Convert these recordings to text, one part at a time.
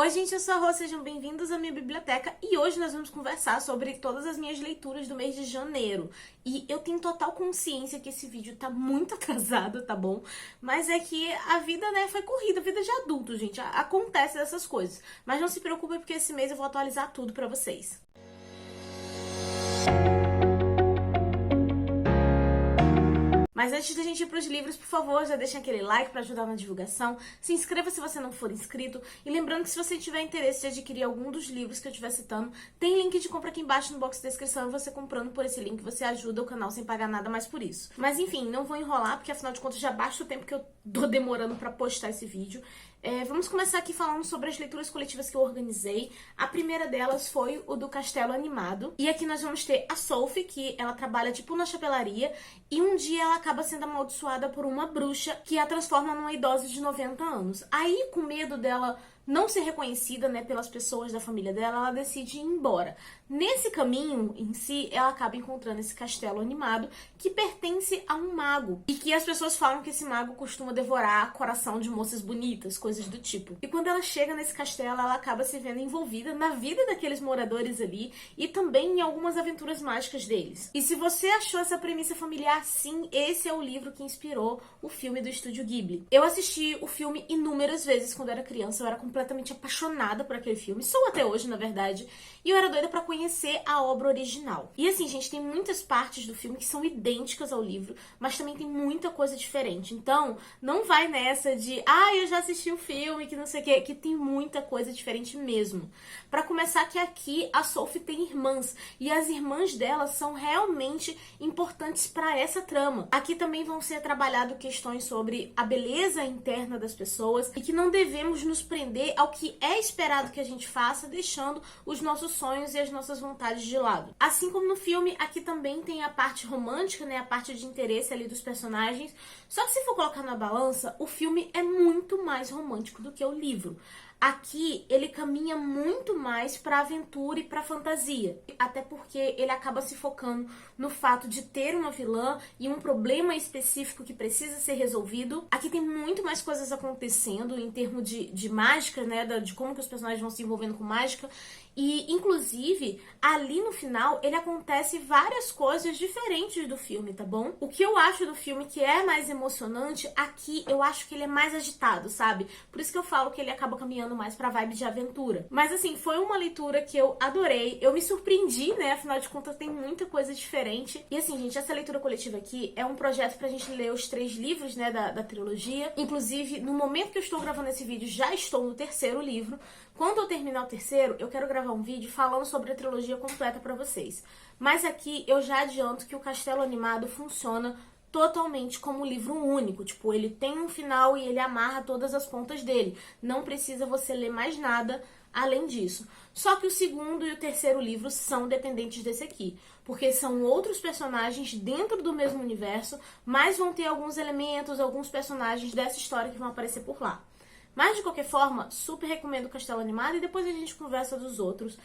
Oi gente, eu sou a Rô, sejam bem-vindos à minha biblioteca e hoje nós vamos conversar sobre todas as minhas leituras do mês de janeiro. E eu tenho total consciência que esse vídeo tá muito atrasado, tá bom? Mas é que a vida, né, foi corrida, vida de adulto, gente, acontece dessas coisas. Mas não se preocupem porque esse mês eu vou atualizar tudo pra vocês. Mas antes da gente ir para os livros, por favor, já deixem aquele like para ajudar na divulgação. Se inscreva se você não for inscrito. E lembrando que se você tiver interesse de adquirir algum dos livros que eu estiver citando, tem link de compra aqui embaixo no box de descrição. E você comprando por esse link, você ajuda o canal sem pagar nada mais por isso. Mas enfim, não vou enrolar, porque afinal de contas já basta o tempo que eu tô demorando para postar esse vídeo. Vamos começar aqui falando sobre as leituras coletivas que eu organizei. A primeira delas foi o do Castelo Animado. E aqui nós vamos ter a Sophie, que ela trabalha tipo na chapelaria. E um dia ela acaba sendo amaldiçoada por uma bruxa que a transforma numa idosa de 90 anos. Aí, com medo dela não ser reconhecida, né, pelas pessoas da família dela, ela decide ir embora. Nesse caminho em si, ela acaba encontrando esse castelo animado que pertence a um mago. E que as pessoas falam que esse mago costuma devorar coração de moças bonitas, coisas do tipo. E quando ela chega nesse castelo, ela acaba se vendo envolvida na vida daqueles moradores ali e também em algumas aventuras mágicas deles. E se você achou essa premissa familiar, sim, esse é o livro que inspirou o filme do Estúdio Ghibli. Eu assisti o filme inúmeras vezes quando era criança, eu era completamente apaixonada por aquele filme, sou até hoje, na verdade, e eu era doida pra conhecer a obra original. E assim, gente, tem muitas partes do filme que são idênticas ao livro, mas também tem muita coisa diferente. Então, não vai nessa de, eu já assisti o filme, que não sei o quê, que tem muita coisa diferente mesmo. Pra começar, que aqui a Sophie tem irmãs, e as irmãs dela são realmente importantes pra essa trama. Aqui também vão ser trabalhadas questões sobre a beleza interna das pessoas, e que não devemos nos prender ao que é esperado que a gente faça, deixando os nossos sonhos e as nossas vontades de lado. Assim como no filme, aqui também tem a parte romântica, né, a parte de interesse ali dos personagens, só que se for colocar na balança, o filme é muito mais romântico do que o livro. Aqui, ele caminha muito mais pra aventura e pra fantasia. Até porque ele acaba se focando no fato de ter uma vilã e um problema específico que precisa ser resolvido. Aqui tem muito mais coisas acontecendo em termos de mágica, né? De como que os personagens vão se envolvendo com mágica. E, inclusive, ali no final, ele acontece várias coisas diferentes do filme, tá bom? O que eu acho do filme que é mais emocionante, aqui eu acho que ele é mais agitado, sabe? Por isso que eu falo que ele acaba caminhando mais pra vibe de aventura. Mas, assim, foi uma leitura que eu adorei. Eu me surpreendi, né? Afinal de contas, tem muita coisa diferente. E, assim, gente, essa leitura coletiva aqui é um projeto pra gente ler os 3 livros, né, da trilogia. Inclusive, no momento que eu estou gravando esse vídeo, já estou no 3º livro. Quando eu terminar o 3º, eu quero gravar um vídeo falando sobre a trilogia completa pra vocês. Mas aqui eu já adianto que o Castelo Animado funciona totalmente como um livro único. Tipo, ele tem um final e ele amarra todas as pontas dele. Não precisa você ler mais nada além disso. Só que o 2º e o 3º livro são dependentes desse aqui, porque são outros personagens dentro do mesmo universo, mas vão ter alguns elementos, alguns personagens dessa história que vão aparecer por lá. Mas, de qualquer forma, super recomendo o Castelo Animado e depois a gente conversa dos outros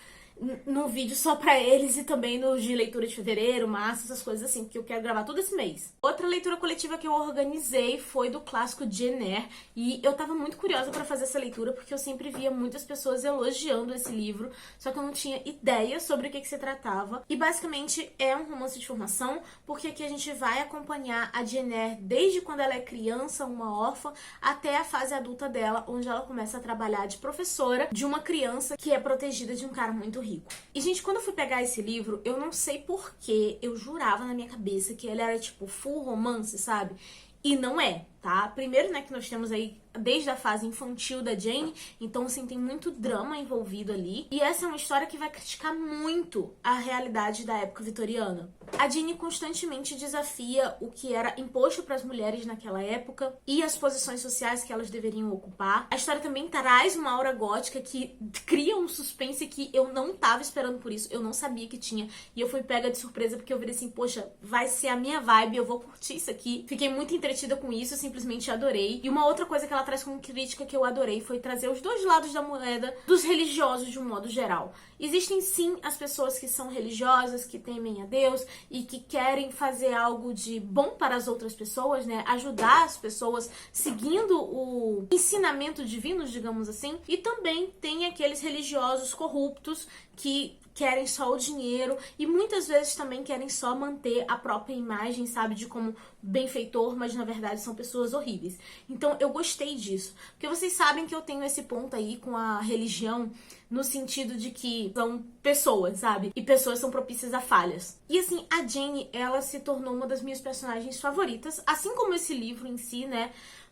no vídeo só pra eles e também nos de leitura de fevereiro, março, essas coisas assim, porque eu quero gravar tudo esse mês. Outra leitura coletiva que eu organizei foi do clássico Jane Eyre e eu tava muito curiosa pra fazer essa leitura porque eu sempre via muitas pessoas elogiando esse livro, só que eu não tinha ideia sobre o que se tratava. E basicamente é um romance de formação, porque aqui a gente vai acompanhar a Jane Eyre desde quando ela é criança, uma órfã, até a fase adulta dela, onde ela começa a trabalhar de professora de uma criança que é protegida de um cara muito rico. E, gente, quando eu fui pegar esse livro, eu não sei porquê, eu jurava na minha cabeça que ele era, tipo, full romance, sabe? E não é, tá? Primeiro, né, que nós temos aí desde a fase infantil da Jane, então, assim, tem muito drama envolvido ali. E essa é uma história que vai criticar muito a realidade da época vitoriana. A Jane constantemente desafia o que era imposto para as mulheres naquela época e as posições sociais que elas deveriam ocupar. A história também traz uma aura gótica que cria um suspense que eu não tava esperando por isso, eu não sabia que tinha. E eu fui pega de surpresa porque eu virei assim, poxa, vai ser a minha vibe, eu vou curtir isso aqui. Fiquei muito entretida com isso, assim, simplesmente adorei. E uma outra coisa que ela traz como crítica que eu adorei foi trazer os dois lados da moeda dos religiosos de um modo geral. Existem sim as pessoas que são religiosas, que temem a Deus e que querem fazer algo de bom para as outras pessoas, né? Ajudar as pessoas seguindo o ensinamento divino, digamos assim. E também tem aqueles religiosos corruptos que querem só o dinheiro e muitas vezes também querem só manter a própria imagem, sabe, de como benfeitor, mas na verdade são pessoas horríveis. Então eu gostei disso, porque vocês sabem que eu tenho esse ponto aí com a religião no sentido de que são pessoas, sabe? E pessoas são propícias a falhas. E assim, a Jane, ela se tornou uma das minhas personagens favoritas, assim como esse livro em si, né?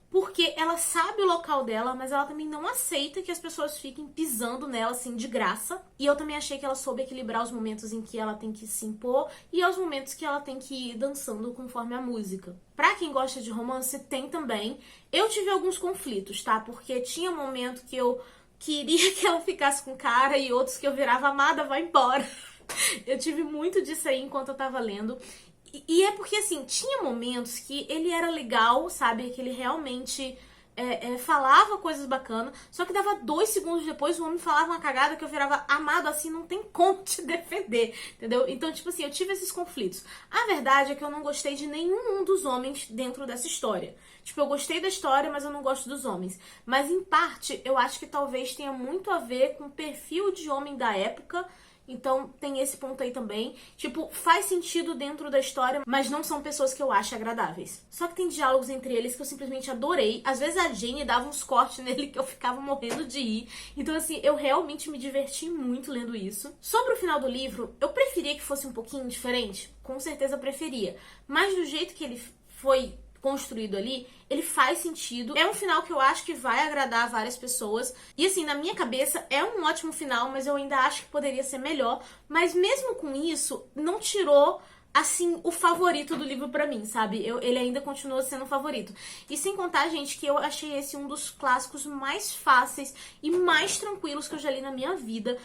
Porque ela sabe o local dela, mas ela também não aceita que as pessoas fiquem pisando nela, assim, de graça. E eu também achei que ela soube equilibrar os momentos em que ela tem que se impor e os momentos que ela tem que ir dançando conforme a música. Pra quem gosta de romance, tem também. Eu tive alguns conflitos, tá? Porque tinha um momento que eu queria que ela ficasse com o cara e outros que eu virava amada, vai embora. Eu tive muito disso aí enquanto eu tava lendo. E é porque, assim, tinha momentos que ele era legal, sabe? Que ele realmente falava coisas bacanas, só que dava 2 segundos depois o homem falava uma cagada que eu virava amado, assim, não tem como te defender, entendeu? Então, tipo assim, eu tive esses conflitos. A verdade é que eu não gostei de nenhum dos homens dentro dessa história. Tipo, eu gostei da história, mas eu não gosto dos homens. Mas, em parte, eu acho que talvez tenha muito a ver com o perfil de homem da época. Então tem esse ponto aí também. Tipo, faz sentido dentro da história, mas não são pessoas que eu acho agradáveis. Só que tem diálogos entre eles que eu simplesmente adorei. Às vezes a Jane dava uns cortes nele que eu ficava morrendo de ir. Então assim, eu realmente me diverti muito lendo isso. Sobre o final do livro, eu preferia que fosse um pouquinho diferente. Com certeza preferia. Mas do jeito que ele foi construído ali, ele faz sentido. É um final que eu acho que vai agradar várias pessoas. E assim, na minha cabeça, é um ótimo final, mas eu ainda acho que poderia ser melhor. Mas mesmo com isso, não tirou, assim, o favorito do livro pra mim, sabe? Ele ainda continua sendo o favorito. E sem contar, gente, que eu achei esse um dos clássicos mais fáceis e mais tranquilos que eu já li na minha vida.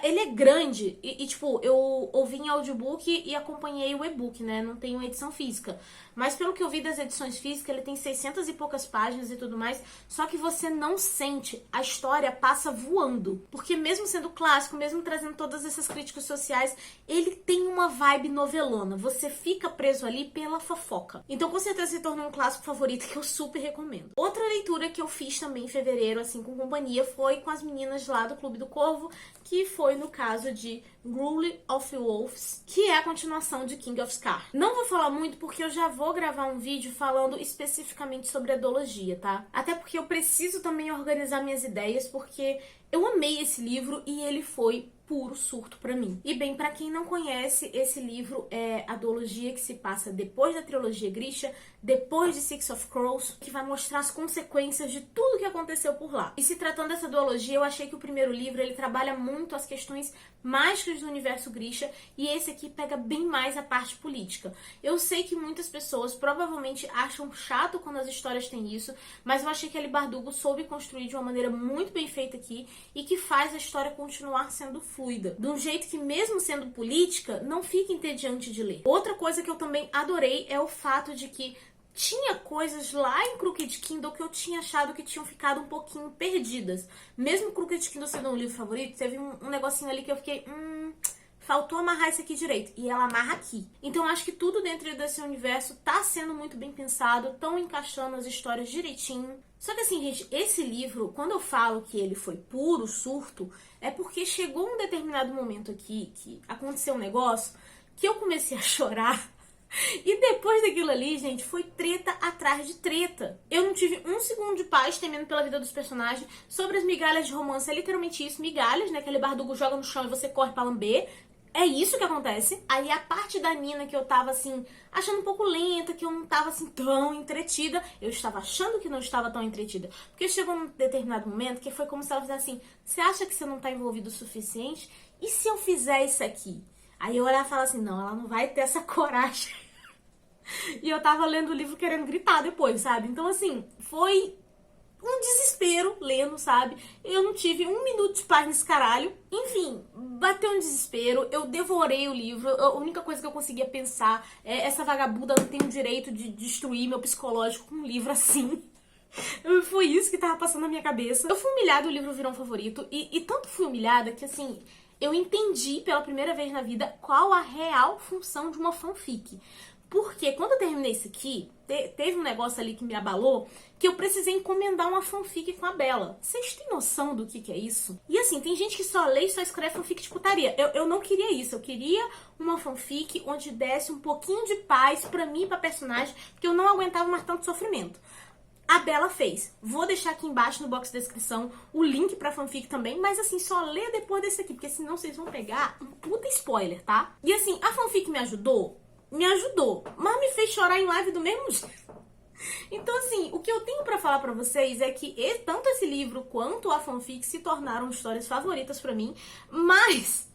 Ele é grande e tipo, eu ouvi em audiobook e acompanhei o e-book, né? Não tenho edição física. Mas pelo que eu vi das edições físicas, ele tem 600 e poucas páginas e tudo mais. Só que você não sente, a história passa voando. Porque mesmo sendo clássico, mesmo trazendo todas essas críticas sociais, ele tem uma vibe novelona. Você fica preso ali pela fofoca. Então com certeza se tornou um clássico favorito que eu super recomendo. Outra leitura que eu fiz também em fevereiro, assim, com companhia, foi com as meninas lá do Clube do Corvo, que foi no caso de Rule of Wolves, que é a continuação de King of Scar. Não vou falar muito porque eu já vou gravar um vídeo falando especificamente sobre Edologia, tá? Até porque eu preciso também organizar minhas ideias, porque eu amei esse livro e ele foi puro surto pra mim. E bem, pra quem não conhece, esse livro é a duologia que se passa depois da trilogia Grisha, depois de Six of Crows, que vai mostrar as consequências de tudo que aconteceu por lá. E se tratando dessa duologia, eu achei que o primeiro livro, ele trabalha muito as questões mágicas do universo Grisha, e esse aqui pega bem mais a parte política. Eu sei que muitas pessoas provavelmente acham chato quando as histórias têm isso, mas eu achei que a Bardugo soube construir de uma maneira muito bem feita aqui, e que faz a história continuar sendo fluida, de um jeito que mesmo sendo política, não fica entediante de ler. Outra coisa que eu também adorei é o fato de que tinha coisas lá em Crooked Kingdom que eu tinha achado que tinham ficado um pouquinho perdidas. Mesmo Crooked Kingdom sendo um livro favorito, teve um negocinho ali que eu fiquei... faltou amarrar isso aqui direito. E ela amarra aqui. Então acho que tudo dentro desse universo tá sendo muito bem pensado, estão encaixando as histórias direitinho. Só que assim, gente, esse livro, quando eu falo que ele foi puro surto, é porque chegou um determinado momento aqui que aconteceu um negócio que eu comecei a chorar. E depois daquilo ali, gente, foi treta atrás de treta. Eu não tive um segundo de paz temendo pela vida dos personagens. Sobre as migalhas de romance, é literalmente isso, migalhas, né? Aquele bardugo joga no chão e você corre pra lamber. É isso que acontece. Aí a parte da Nina que eu tava, assim, achando um pouco lenta, que eu não tava, assim, tão entretida. Eu estava achando que não estava tão entretida. Porque chegou num determinado momento que foi como se ela fizesse assim, você acha que você não tá envolvido o suficiente? E se eu fizer isso aqui? Aí eu olhava e falava assim, não, ela não vai ter essa coragem. E eu tava lendo o livro querendo gritar depois, sabe? Então, assim, foi um desespero lendo, sabe? Eu não tive um minuto de paz nesse caralho. Enfim, bateu um desespero, eu devorei o livro, a única coisa que eu conseguia pensar é essa vagabunda não tem o direito de destruir meu psicológico com um livro assim. Foi isso que tava passando na minha cabeça. Eu fui humilhada, o livro virou um favorito, e tanto fui humilhada que, assim, eu entendi pela primeira vez na vida qual a real função de uma fanfic. Porque quando eu terminei isso aqui, teve um negócio ali que me abalou, que eu precisei encomendar uma fanfic com a Bela. Vocês têm noção do que é isso? E assim, tem gente que só lê e só escreve fanfic de putaria. Eu não queria isso. Eu queria uma fanfic onde desse um pouquinho de paz pra mim e pra personagem, porque eu não aguentava mais tanto sofrimento. A Bela fez. Vou deixar aqui embaixo no box de descrição o link pra fanfic também, mas assim, só lê depois desse aqui, porque senão vocês vão pegar um puta spoiler, tá? E assim, a fanfic me ajudou, mas me fez chorar em live do mesmo jeito. Então assim, o que eu tenho pra falar pra vocês é que tanto esse livro quanto a fanfic se tornaram histórias favoritas pra mim, mas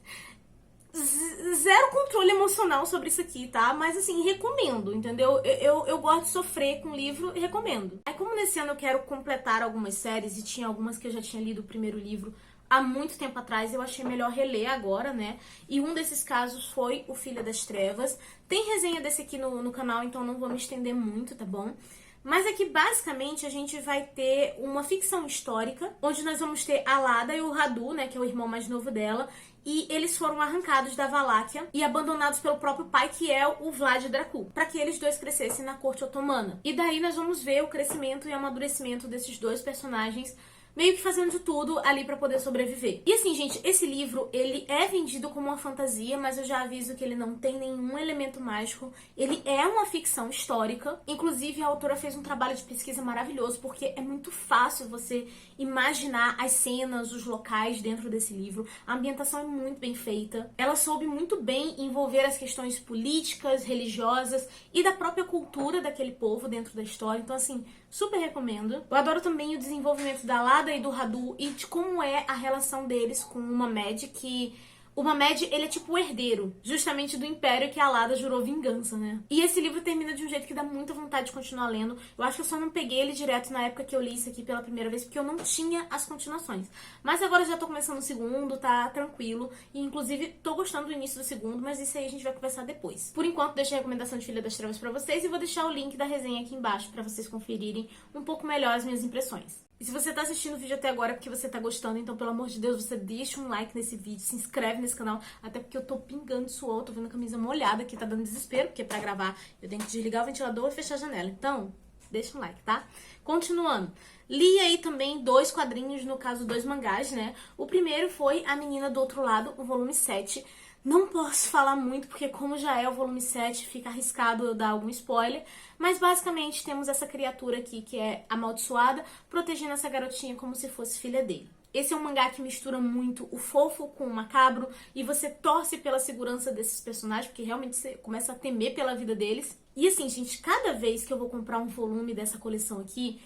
zero controle emocional sobre isso aqui, tá? Mas assim, recomendo, entendeu? Eu gosto de sofrer com livro e recomendo. Aí como nesse ano eu quero completar algumas séries e tinha algumas que eu já tinha lido o primeiro livro há muito tempo atrás, eu achei melhor reler agora, né? E um desses casos foi O Filho das Trevas. Tem resenha desse aqui no canal, então não vou me estender muito, tá bom? Mas aqui, basicamente, a gente vai ter uma ficção histórica, onde nós vamos ter a Lada e o Radu, né, que é o irmão mais novo dela, e eles foram arrancados da Valáquia e abandonados pelo próprio pai, que é o Vlad Dracul, para que eles dois crescessem na corte otomana. E daí nós vamos ver o crescimento e amadurecimento desses dois personagens, meio que fazendo de tudo ali pra poder sobreviver. E assim, gente, esse livro, ele é vendido como uma fantasia, mas eu já aviso que ele não tem nenhum elemento mágico. Ele é uma ficção histórica. Inclusive, a autora fez um trabalho de pesquisa maravilhoso, porque é muito fácil você imaginar as cenas, os locais dentro desse livro. A ambientação é muito bem feita. Ela soube muito bem envolver as questões políticas, religiosas e da própria cultura daquele povo dentro da história. Então, assim, super recomendo. Eu adoro também o desenvolvimento da Lada e do Radu e de como é a relação deles com o Mamed, que o Mamed, ele é tipo o herdeiro, justamente do império que a Lada jurou vingança, né? E esse livro termina de um jeito que dá muita vontade de continuar lendo. Eu acho que eu só não peguei ele direto na época que eu li isso aqui pela primeira vez, porque eu não tinha as continuações. Mas agora eu já tô começando o segundo, tá tranquilo. E inclusive tô gostando do início do segundo, mas isso aí a gente vai conversar depois. Por enquanto, deixei a recomendação de Filha das Trevas pra vocês e vou deixar o link da resenha aqui embaixo pra vocês conferirem um pouco melhor as minhas impressões. E se você tá assistindo o vídeo até agora é porque você tá gostando, então pelo amor de Deus, você deixa um like nesse vídeo, se inscreve nesse canal, até porque eu tô pingando suor, tô vendo a camisa molhada aqui, tá dando desespero, porque pra gravar eu tenho que desligar o ventilador e fechar a janela. Então, deixa um like, tá? Continuando. Li aí também 2 quadrinhos, no caso 2 mangás, né? O primeiro foi A Menina do Outro Lado, o volume 7. Não posso falar muito, porque como já é o volume 7, fica arriscado eu dar algum spoiler. Mas basicamente temos essa criatura aqui que é amaldiçoada, protegendo essa garotinha como se fosse filha dele. Esse é um mangá que mistura muito o fofo com o macabro, e você torce pela segurança desses personagens, porque realmente você começa a temer pela vida deles. E assim, gente, cada vez que eu vou comprar um volume dessa coleção aqui,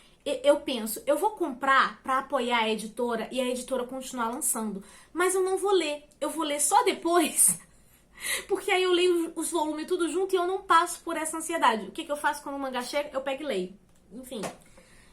eu penso, eu vou comprar pra apoiar a editora e a editora continuar lançando, mas eu não vou ler, eu vou ler só depois, porque aí eu leio os volumes tudo junto e eu não passo por essa ansiedade. O que eu faço quando o mangá chega? Eu pego e leio. Enfim,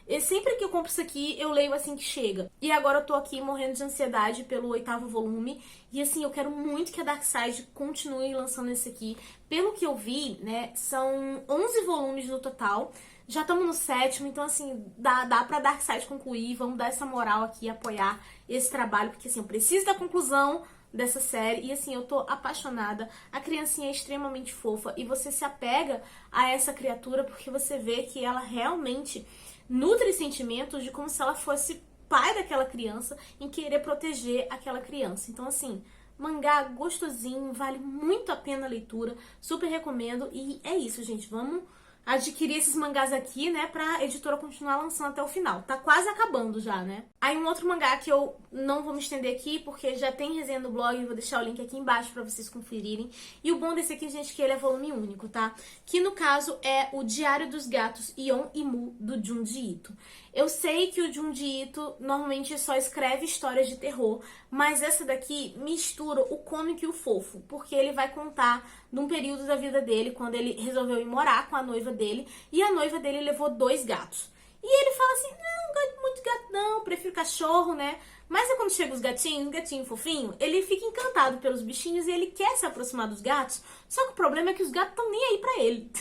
e sempre que eu compro isso aqui, eu leio assim que chega. E agora eu tô aqui morrendo de ansiedade pelo 8º volume, e assim, eu quero muito que a Darkseid continue lançando esse aqui. Pelo que eu vi, né, são 11 volumes no total. Já estamos no 7º, então assim, dá pra Darkseid concluir. Vamos dar essa moral aqui, apoiar esse trabalho, porque assim, eu preciso da conclusão dessa série. E assim, eu tô apaixonada. A criancinha é extremamente fofa e você se apega a essa criatura porque você vê que ela realmente nutre sentimentos de como se ela fosse pai daquela criança, em querer proteger aquela criança. Então assim, mangá gostosinho, vale muito a pena a leitura, super recomendo. E é isso, gente, vamos adquirir esses mangás aqui, né, pra editora continuar lançando até o final. Tá quase acabando já, né? Aí um outro mangá que eu não vou me estender aqui, porque já tem resenha no blog, vou deixar o link aqui embaixo pra vocês conferirem. E o bom desse aqui, gente, é que ele é volume único, tá? Que no caso é o Diário dos Gatos Ion e Mu, do Junji Ito. Eu sei que o Junji Ito normalmente só escreve histórias de terror, mas essa daqui mistura o cômico e o fofo, porque ele vai contar num período da vida dele, quando ele resolveu ir morar com a noiva dele, e a noiva dele levou 2 gatos. E ele fala assim, não gosto muito de gato não, prefiro cachorro, né? Mas é quando chega os gatinhos, gatinho fofinho, ele fica encantado pelos bichinhos e ele quer se aproximar dos gatos, só que o problema é que os gatos estão nem aí pra ele.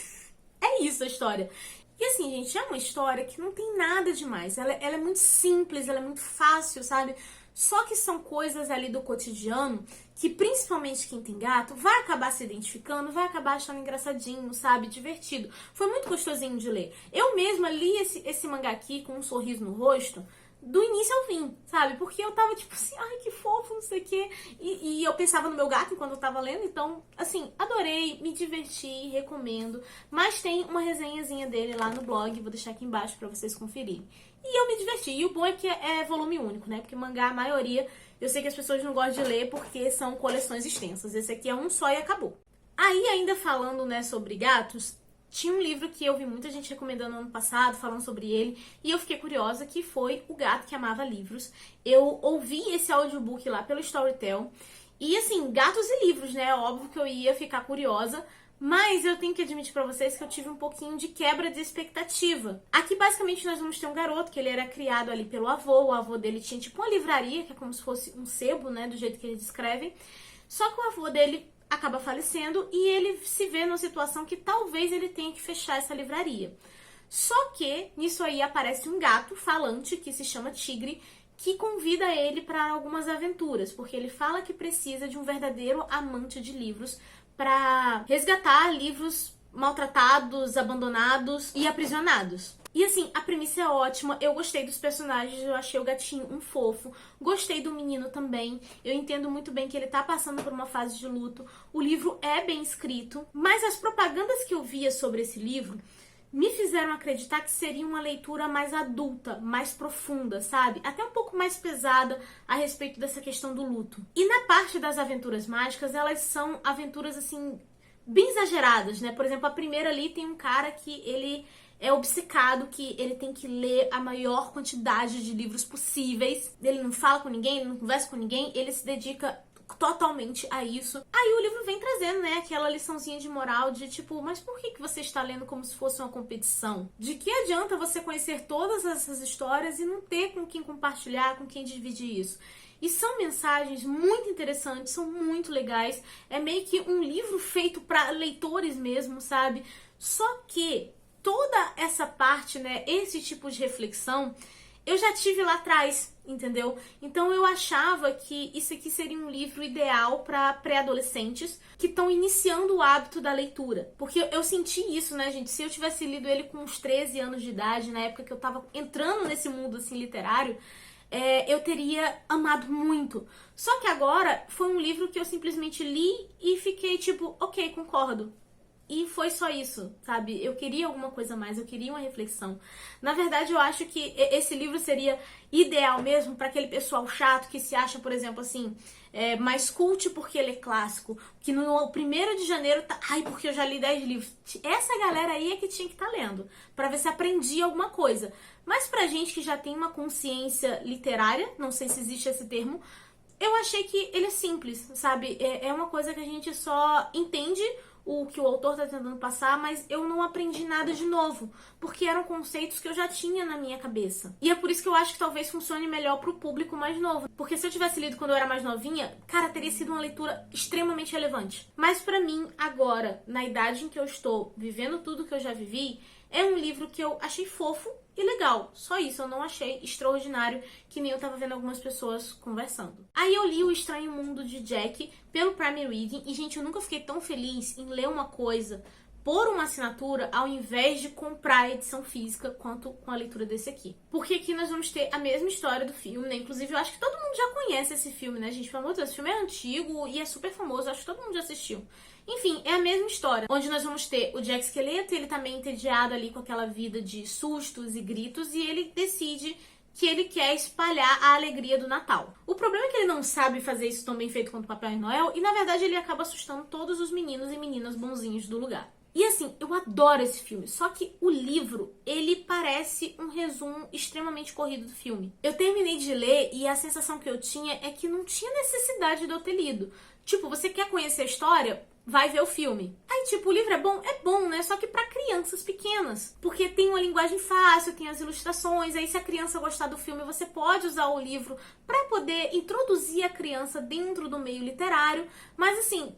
É isso a história. E assim, gente, é uma história que não tem nada demais. Ela é muito simples, ela é muito fácil, sabe? Só que são coisas ali do cotidiano que, principalmente quem tem gato, vai acabar se identificando, vai acabar achando engraçadinho, sabe? Divertido. Foi muito gostosinho de ler. Eu mesma li esse mangá aqui com um sorriso no rosto, do início ao fim, sabe? Porque eu tava tipo assim, ai que fofo, não sei o quê. E eu pensava no meu gato enquanto eu tava lendo, então, assim, adorei, me diverti, recomendo. Mas tem uma resenhazinha dele lá no blog, vou deixar aqui embaixo pra vocês conferirem. E eu me diverti. E o bom é que é volume único, né? Porque mangá, a maioria, eu sei que as pessoas não gostam de ler porque são coleções extensas. Esse aqui é um só e acabou. Aí, ainda falando, né, sobre gatos, tinha um livro que eu vi muita gente recomendando no ano passado, falando sobre ele, e eu fiquei curiosa, que foi O Gato que Amava Livros. Eu ouvi esse audiobook lá pelo Storytel, e assim, gatos e livros, né? Óbvio que eu ia ficar curiosa, mas eu tenho que admitir pra vocês que eu tive um pouquinho de quebra de expectativa. Aqui, basicamente, nós vamos ter um garoto que ele era criado ali pelo avô. O avô dele tinha tipo uma livraria, que é como se fosse um sebo, né? Do jeito que eles descrevem. Só que o avô dele acaba falecendo e ele se vê numa situação que talvez ele tenha que fechar essa livraria. Só que nisso aí aparece um gato falante que se chama Tigre, que convida ele para algumas aventuras, porque ele fala que precisa de um verdadeiro amante de livros para resgatar livros maltratados, abandonados e aprisionados. E assim, a premissa é ótima, eu gostei dos personagens, eu achei o gatinho um fofo, gostei do menino também, eu entendo muito bem que ele tá passando por uma fase de luto, o livro é bem escrito, mas as propagandas que eu via sobre esse livro me fizeram acreditar que seria uma leitura mais adulta, mais profunda, sabe? Até um pouco mais pesada a respeito dessa questão do luto. E na parte das aventuras mágicas, elas são aventuras, assim, bem exageradas, né? Por exemplo, a primeira ali tem um cara que ele é obcecado, que ele tem que ler a maior quantidade de livros possíveis. Ele não fala com ninguém, ele não conversa com ninguém, ele se dedica totalmente a isso. Aí o livro vem trazendo, né, aquela liçãozinha de moral de tipo, mas por que você está lendo como se fosse uma competição? De que adianta você conhecer todas essas histórias e não ter com quem compartilhar, com quem dividir isso? E são mensagens muito interessantes, são muito legais. É meio que um livro feito para leitores mesmo, sabe? Só que toda essa parte, né, esse tipo de reflexão, eu já tive lá atrás, entendeu? Então eu achava que isso aqui seria um livro ideal para pré-adolescentes que estão iniciando o hábito da leitura. Porque eu senti isso, né, gente? Se eu tivesse lido ele com uns 13 anos de idade, na época que eu tava entrando nesse mundo, assim, literário, eu teria amado muito. Só que agora foi um livro que eu simplesmente li e fiquei tipo, ok, concordo. E foi só isso, sabe? Eu queria alguma coisa a mais, eu queria uma reflexão. Na verdade, eu acho que esse livro seria ideal mesmo para aquele pessoal chato que se acha, por exemplo, assim, mais cult porque ele é clássico, que no 1º de janeiro tá, ai, porque eu já li 10 livros. Essa galera aí é que tinha que estar lendo, para ver se aprendia alguma coisa. Mas pra gente que já tem uma consciência literária, não sei se existe esse termo, eu achei que ele é simples, sabe? É uma coisa que a gente só entende o que o autor tá tentando passar, mas eu não aprendi nada de novo, porque eram conceitos que eu já tinha na minha cabeça. E é por isso que eu acho que talvez funcione melhor pro público mais novo, porque se eu tivesse lido quando eu era mais novinha, cara, teria sido uma leitura extremamente relevante. Mas pra mim, agora, na idade em que eu estou, vivendo tudo que eu já vivi, é um livro que eu achei fofo e legal. Só isso, eu não achei extraordinário, que nem eu tava vendo algumas pessoas conversando. Aí eu li O Estranho Mundo de Jack pelo Prime Reading e, gente, eu nunca fiquei tão feliz em ler uma coisa por uma assinatura ao invés de comprar a edição física quanto com a leitura desse aqui. Porque aqui nós vamos ter a mesma história do filme, né? Inclusive, eu acho que todo mundo já conhece esse filme, né, gente? Pelo amor de Deus, esse filme é antigo e é super famoso, acho que todo mundo já assistiu. Enfim, é a mesma história, onde nós vamos ter o Jack Esqueleto, ele tá meio entediado ali com aquela vida de sustos e gritos, e ele decide que ele quer espalhar a alegria do Natal. O problema é que ele não sabe fazer isso tão bem feito quanto o Papai Noel, e na verdade ele acaba assustando todos os meninos e meninas bonzinhos do lugar. E assim, eu adoro esse filme, só que o livro, ele parece um resumo extremamente corrido do filme. Eu terminei de ler e a sensação que eu tinha é que não tinha necessidade de eu ter lido. Tipo, você quer conhecer a história? vai ver o filme. Aí, tipo, o livro é bom, né? Só que pra crianças pequenas. Porque tem uma linguagem fácil, tem as ilustrações. Aí, se a criança gostar do filme, você pode usar o livro pra poder introduzir a criança dentro do meio literário. Mas, assim,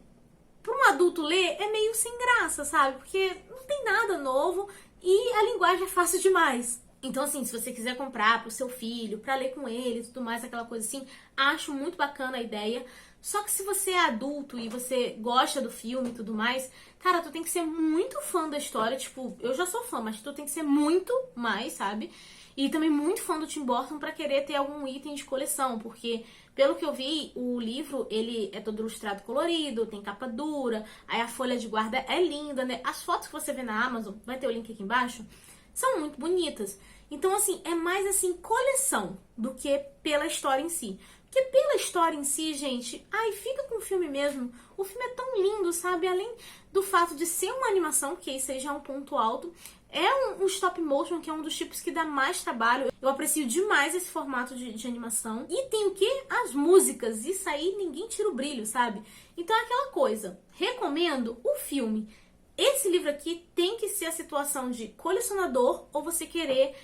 pra um adulto ler, é meio sem graça, sabe? Porque não tem nada novo e a linguagem é fácil demais. Então, assim, se você quiser comprar pro seu filho, pra ler com ele e tudo mais, aquela coisa assim, acho muito bacana a ideia. Só que se você é adulto e você gosta do filme e tudo mais, cara, tu tem que ser muito fã da história. Tipo, eu já sou fã, mas tu tem que ser muito mais, sabe? E também muito fã do Tim Burton pra querer ter algum item de coleção, porque, pelo que eu vi, o livro, ele é todo ilustrado colorido, tem capa dura, aí a folha de guarda é linda, né? As fotos que você vê na Amazon, vai ter o link aqui embaixo, são muito bonitas. Então, assim, é mais, assim, coleção do que pela história em si. Porque pela história em si, gente, ai, fica com o filme mesmo. O filme é tão lindo, sabe? Além do fato de ser uma animação, que esse aí já é um ponto alto, é um stop motion, que é um dos tipos que dá mais trabalho. Eu aprecio demais esse formato de animação. E tem o quê? As músicas. Isso aí ninguém tira o brilho, sabe? Então é aquela coisa. Recomendo o filme. Esse livro aqui tem que ser a situação de colecionador ou você querer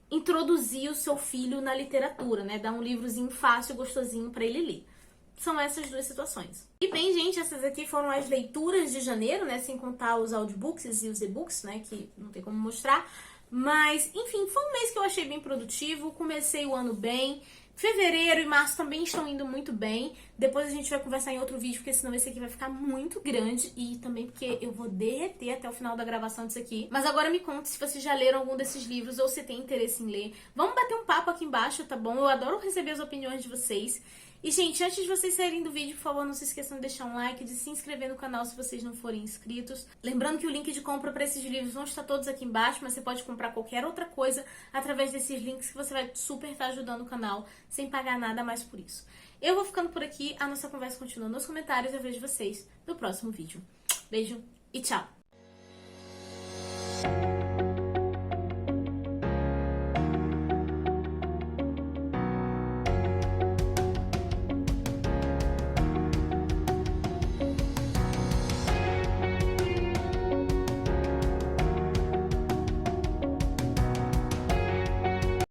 introduzir o seu filho na literatura, né? Dar um livrozinho fácil, gostosinho pra ele ler. São essas duas situações. E bem, gente, essas aqui foram as leituras de janeiro, né? Sem contar os audiobooks e os e-books, né? Que não tem como mostrar. Mas, enfim, foi um mês que eu achei bem produtivo. Comecei o ano bem. Fevereiro e março também estão indo muito bem. Depois a gente vai conversar em outro vídeo, porque senão esse aqui vai ficar muito grande. E também porque eu vou derreter até o final da gravação disso aqui. Mas agora me conta se vocês já leram algum desses livros ou se tem interesse em ler. Vamos bater um papo aqui embaixo, tá bom? Eu adoro receber as opiniões de vocês. E, gente, antes de vocês saírem do vídeo, por favor, não se esqueçam de deixar um like, de se inscrever no canal se vocês não forem inscritos. Lembrando que o link de compra para esses livros vão estar todos aqui embaixo, mas você pode comprar qualquer outra coisa através desses links que você vai super estar ajudando o canal, sem pagar nada mais por isso. Eu vou ficando por aqui, a nossa conversa continua nos comentários e eu vejo vocês no próximo vídeo. Beijo e tchau!